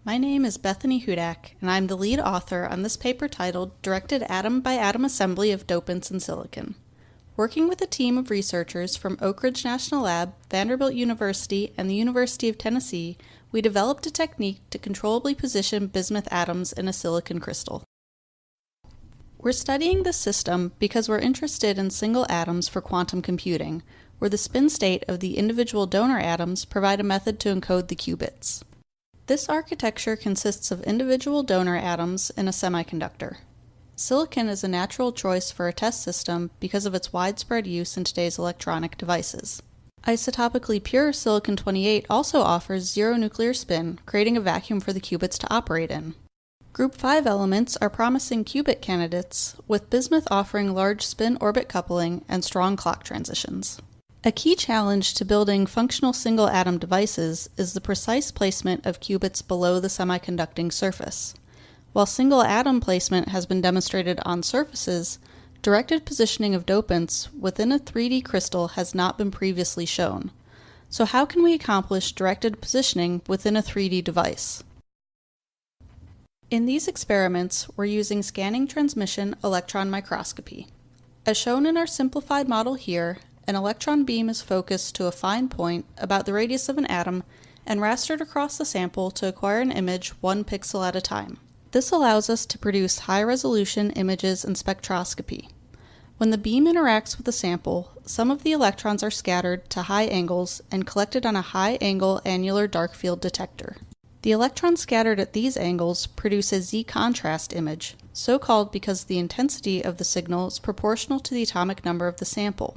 My name is Bethany Hudak, and I'm the lead author on this paper titled Directed Atom-by-Atom Assembly of Dopants in Silicon. Working with a team of researchers from Oak Ridge National Lab, Vanderbilt University, and the University of Tennessee, we developed a technique to controllably position bismuth atoms in a silicon crystal. We're studying this system because we're interested in single atoms for quantum computing, where the spin state of the individual donor atoms provide a method to encode the qubits. This architecture consists of individual donor atoms in a semiconductor. Silicon is a natural choice for a test system because of its widespread use in today's electronic devices. Isotopically pure silicon-28 also offers zero nuclear spin, creating a vacuum for the qubits to operate in. Group 5 elements are promising qubit candidates, with bismuth offering large spin-orbit coupling and strong clock transitions. A key challenge to building functional single-atom devices is the precise placement of qubits below the semiconducting surface. While single-atom placement has been demonstrated on surfaces, directed positioning of dopants within a 3D crystal has not been previously shown. So how can we accomplish directed positioning within a 3D device? In these experiments, we're using scanning transmission electron microscopy. As shown in our simplified model here, an electron beam is focused to a fine point about the radius of an atom and rastered across the sample to acquire an image 1 pixel at a time. This allows us to produce high-resolution images in spectroscopy. When the beam interacts with the sample, some of the electrons are scattered to high angles and collected on a high-angle annular dark field detector. The electrons scattered at these angles produce a Z-contrast image, so called because the intensity of the signal is proportional to the atomic number of the sample.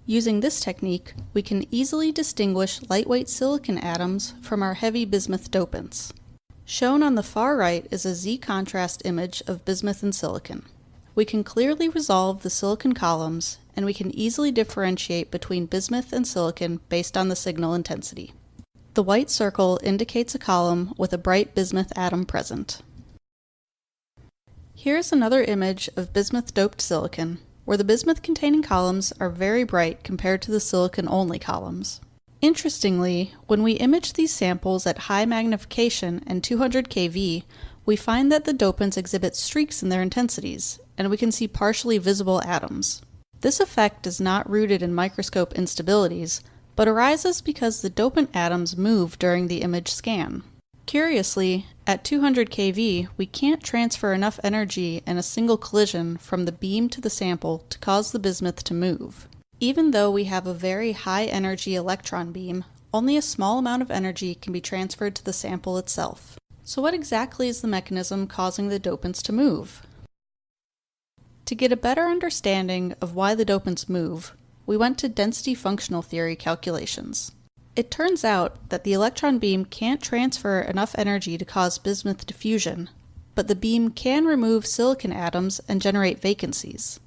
Using this technique, we can easily distinguish lightweight silicon atoms from our heavy bismuth dopants. Shown on the far right is a Z-contrast image of bismuth and silicon. We can clearly resolve the silicon columns, and we can easily differentiate between bismuth and silicon based on the signal intensity. The white circle indicates a column with a bright bismuth atom present. Here's another image of bismuth-doped silicon, where the bismuth-containing columns are very bright compared to the silicon-only columns. Interestingly, when we image these samples at high magnification and 200 kV, we find that the dopants exhibit streaks in their intensities, and we can see partially visible atoms. This effect is not rooted in microscope instabilities, but arises because the dopant atoms move during the image scan. Curiously, at 200 kV, we can't transfer enough energy in a single collision from the beam to the sample to cause the bismuth to move. Even though we have a very high-energy electron beam, only a small amount of energy can be transferred to the sample itself. So what exactly is the mechanism causing the dopants to move? To get a better understanding of why the dopants move, we went to density functional theory calculations. It turns out that the electron beam can't transfer enough energy to cause bismuth diffusion, but the beam can remove silicon atoms and generate vacancies.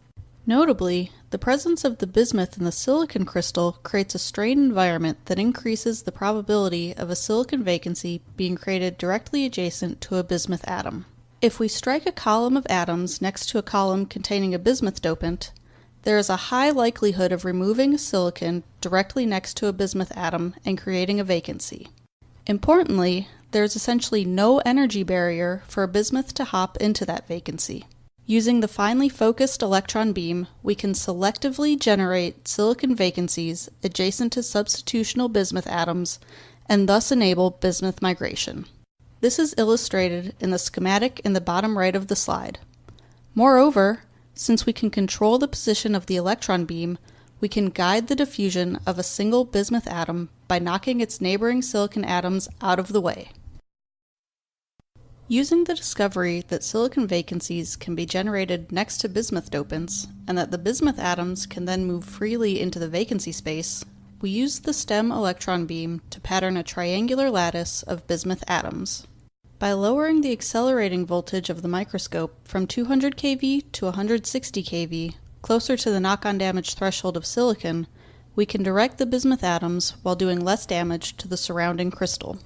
Notably, the presence of the bismuth in the silicon crystal creates a strain environment that increases the probability of a silicon vacancy being created directly adjacent to a bismuth atom. If we strike a column of atoms next to a column containing a bismuth dopant, there is a high likelihood of removing silicon directly next to a bismuth atom and creating a vacancy. Importantly, there is essentially no energy barrier for a bismuth to hop into that vacancy. Using the finely focused electron beam, we can selectively generate silicon vacancies adjacent to substitutional bismuth atoms and thus enable bismuth migration. This is illustrated in the schematic in the bottom right of the slide. Moreover, since we can control the position of the electron beam, we can guide the diffusion of a single bismuth atom by knocking its neighboring silicon atoms out of the way. Using the discovery that silicon vacancies can be generated next to bismuth dopants, and that the bismuth atoms can then move freely into the vacancy space, we used the STEM electron beam to pattern a triangular lattice of bismuth atoms. By lowering the accelerating voltage of the microscope from 200 kV to 160 kV, closer to the knock-on damage threshold of silicon, we can direct the bismuth atoms while doing less damage to the surrounding crystal.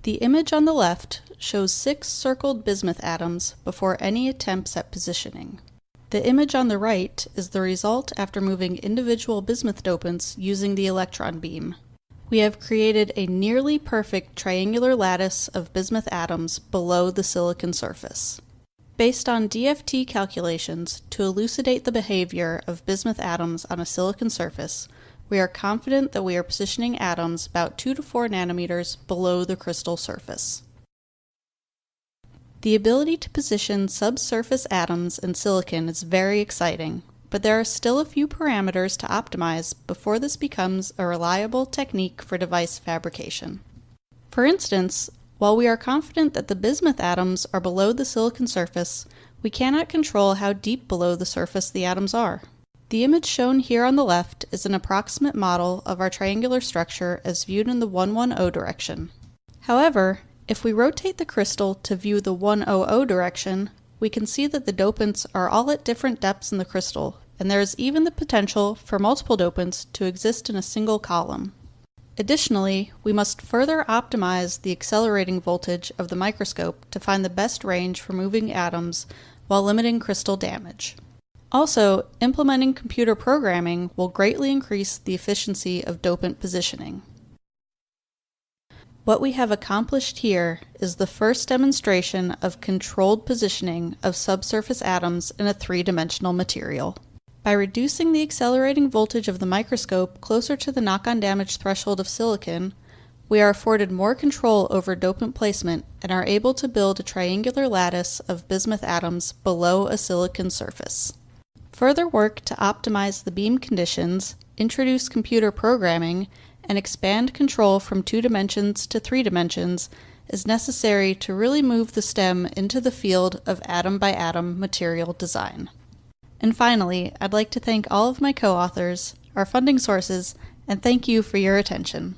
The image on the left shows 6 circled bismuth atoms before any attempts at positioning. The image on the right is the result after moving individual bismuth dopants using the electron beam. We have created a nearly perfect triangular lattice of bismuth atoms below the silicon surface. Based on DFT calculations to elucidate the behavior of bismuth atoms on a silicon surface, we are confident that we are positioning atoms about 2 to 4 nanometers below the crystal surface. The ability to position subsurface atoms in silicon is very exciting, but there are still a few parameters to optimize before this becomes a reliable technique for device fabrication. For instance, while we are confident that the bismuth atoms are below the silicon surface, we cannot control how deep below the surface the atoms are. The image shown here on the left is an approximate model of our triangular structure as viewed in the 110 direction. However, if we rotate the crystal to view the 100 direction, we can see that the dopants are all at different depths in the crystal, and there is even the potential for multiple dopants to exist in a single column. Additionally, we must further optimize the accelerating voltage of the microscope to find the best range for moving atoms while limiting crystal damage. Also, implementing computer programming will greatly increase the efficiency of dopant positioning. What we have accomplished here is the first demonstration of controlled positioning of subsurface atoms in a three-dimensional material. By reducing the accelerating voltage of the microscope closer to the knock-on damage threshold of silicon, we are afforded more control over dopant placement and are able to build a triangular lattice of bismuth atoms below a silicon surface. Further work to optimize the beam conditions, introduce computer programming, and expand control from 2 dimensions to 3 dimensions is necessary to really move the STEM into the field of atom-by-atom material design. And finally, I'd like to thank all of my co-authors, our funding sources, and thank you for your attention.